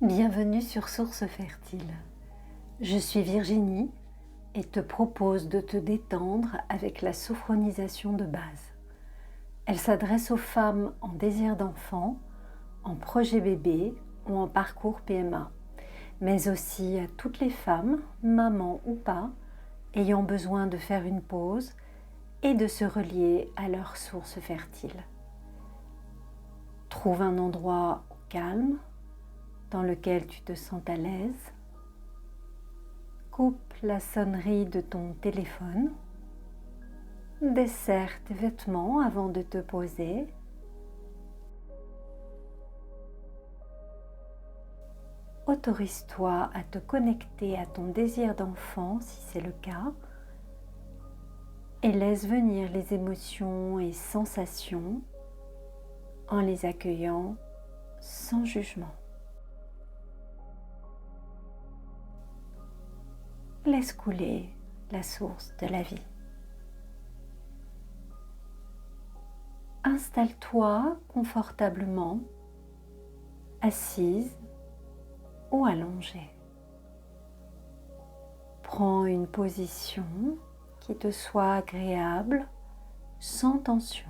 Bienvenue sur Source Fertile. Je suis Virginie et te propose de te détendre avec la sophronisation de base. Elle s'adresse aux femmes en désir d'enfant, en projet bébé ou en parcours PMA, mais aussi à toutes les femmes, mamans ou pas, ayant besoin de faire une pause et de se relier à leur source fertile. Trouve un endroit au calme, dans lequel tu te sens à l'aise. Coupe la sonnerie de ton téléphone. Desserre tes vêtements avant de te poser. Autorise-toi à te connecter à ton désir d'enfant si c'est le cas et laisse venir les émotions et sensations en les accueillant sans jugement. Laisse couler la source de la vie. Installe-toi confortablement, assise ou allongée. Prends une position qui te soit agréable, sans tension.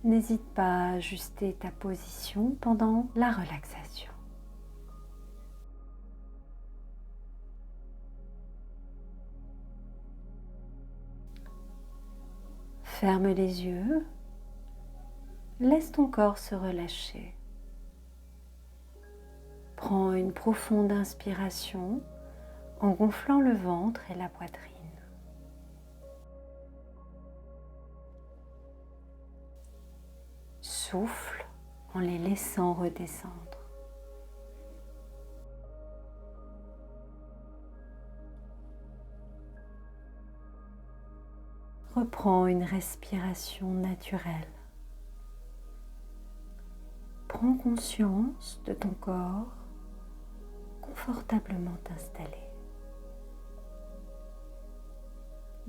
N'hésite pas à ajuster ta position pendant la relaxation. Ferme les yeux, laisse ton corps se relâcher. Prends une profonde inspiration en gonflant le ventre et la poitrine. Souffle en les laissant redescendre. Reprends une respiration naturelle. Prends conscience de ton corps confortablement installé.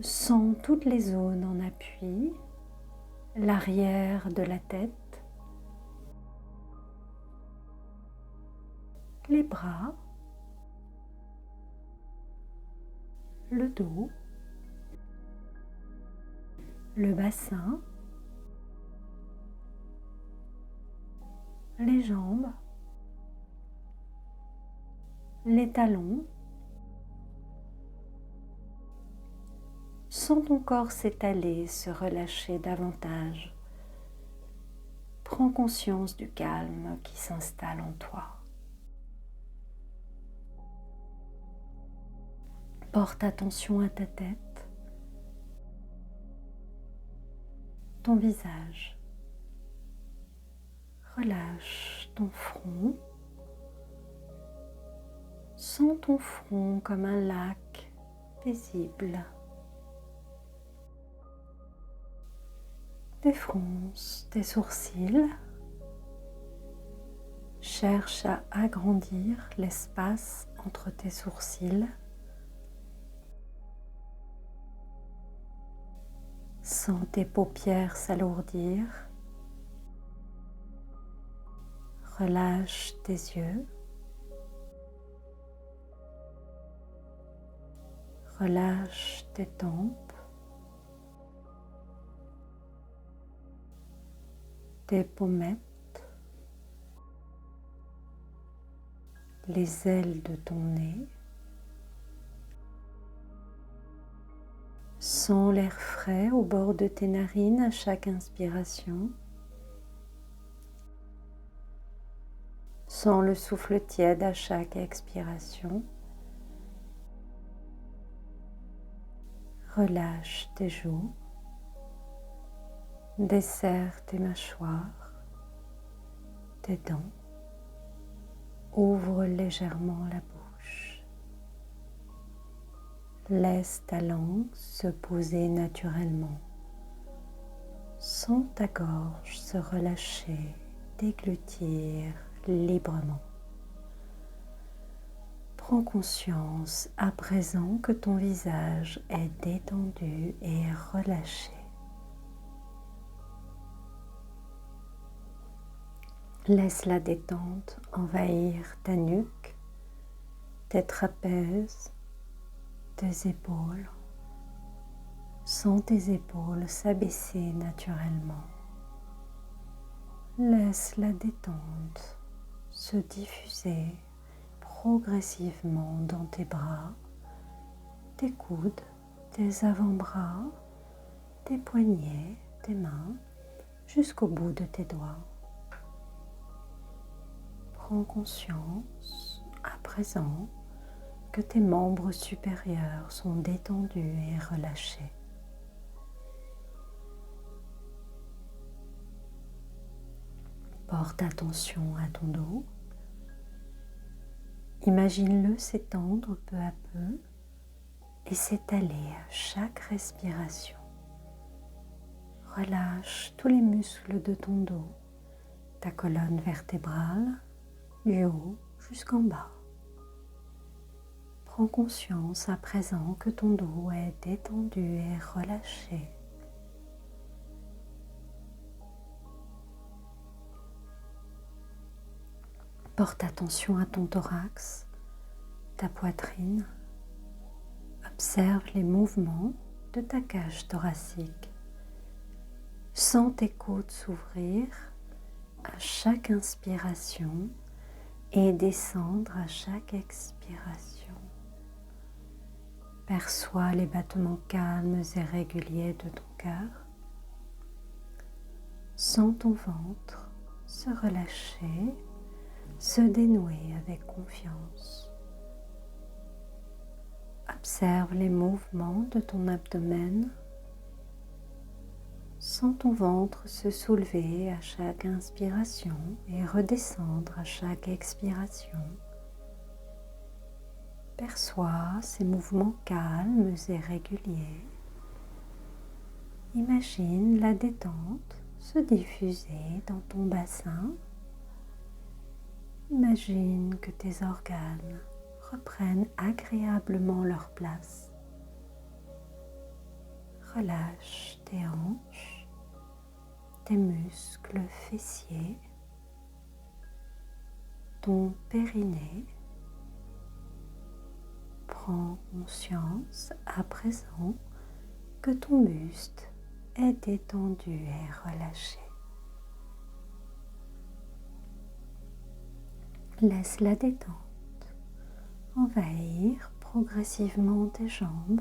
Sens toutes les zones en appui, l'arrière de la tête, les bras, le dos, le bassin, les jambes, les talons. Sens ton corps s'étaler, se relâcher davantage. Prends conscience du calme qui s'installe en toi. Porte attention à ta tête, ton visage. Relâche ton front. Sens ton front comme un lac paisible. Défronce tes sourcils. Cherche à agrandir l'espace entre tes sourcils. Sens tes paupières s'alourdir. Relâche tes yeux. Relâche tes tempes. Tes pommettes. Les ailes de ton nez. Sens l'air frais au bord de tes narines à chaque inspiration. Sens le souffle tiède à chaque expiration. Relâche tes joues. Desserre tes mâchoires, tes dents. Ouvre légèrement la bouche. Laisse ta langue se poser naturellement. Sens ta gorge se relâcher, déglutir librement. Prends conscience à présent que ton visage est détendu et relâché. Laisse la détente envahir ta nuque, tes trapèzes, tes épaules. Sens tes épaules s'abaisser naturellement. Laisse la détente se diffuser progressivement dans tes bras, tes coudes, tes avant-bras, tes poignets, tes mains, jusqu'au bout de tes doigts. Prends conscience à présent que tes membres supérieurs sont détendus et relâchés. Porte attention à ton dos. Imagine-le s'étendre peu à peu et s'étaler à chaque respiration. Relâche tous les muscles de ton dos, ta colonne vertébrale, du haut jusqu'en bas. Prends conscience à présent que ton dos est détendu et relâché. Porte attention à ton thorax, ta poitrine. Observe les mouvements de ta cage thoracique. Sens tes côtes s'ouvrir à chaque inspiration et descendre à chaque expiration. Perçois les battements calmes et réguliers de ton cœur. Sens ton ventre se relâcher, se dénouer avec confiance. Observe les mouvements de ton abdomen. Sens ton ventre se soulever à chaque inspiration et redescendre à chaque expiration. Perçois ces mouvements calmes et réguliers. Imagine la détente se diffuser dans ton bassin. Imagine que tes organes reprennent agréablement leur place. Relâche tes hanches, tes muscles fessiers, ton périnée. Prends conscience à présent que ton buste est détendu et relâché. Laisse la détente envahir progressivement tes jambes.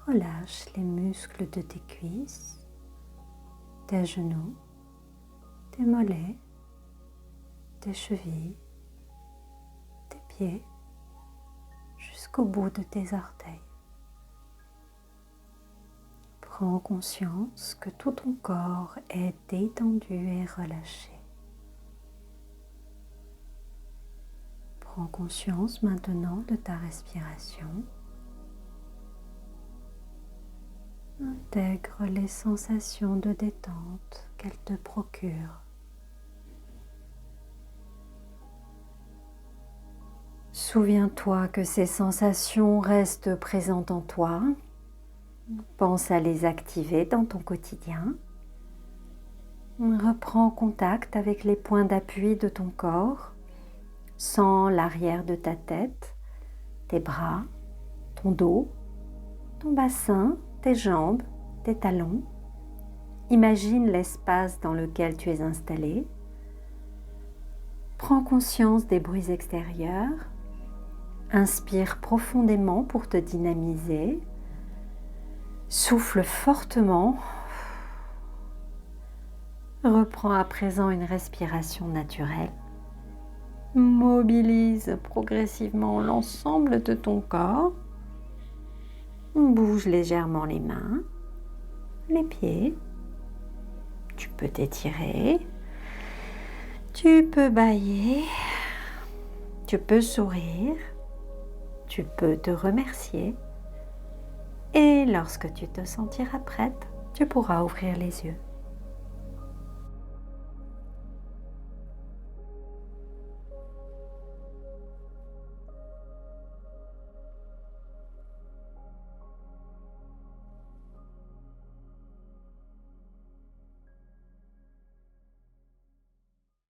Relâche les muscles de tes cuisses, tes genoux, tes mollets, tes chevilles, tes pieds, jusqu'au bout de tes orteils. Prends conscience que tout ton corps est détendu et relâché. Prends conscience maintenant de ta respiration. Intègre les sensations de détente qu'elle te procure. Souviens-toi que ces sensations restent présentes en toi. Pense à les activer dans ton quotidien. Reprends contact avec les points d'appui de ton corps. Sens l'arrière de ta tête, tes bras, ton dos, ton bassin, tes jambes, tes talons. Imagine l'espace dans lequel tu es installé. Prends conscience des bruits extérieurs. Inspire profondément pour te dynamiser. Souffle fortement. Reprends à présent une respiration naturelle. Mobilise progressivement l'ensemble de ton corps. Bouge légèrement les mains, les pieds. Tu peux t'étirer. Tu peux bâiller. Tu peux sourire. Tu peux te remercier. Et lorsque tu te sentiras prête, tu pourras ouvrir les yeux.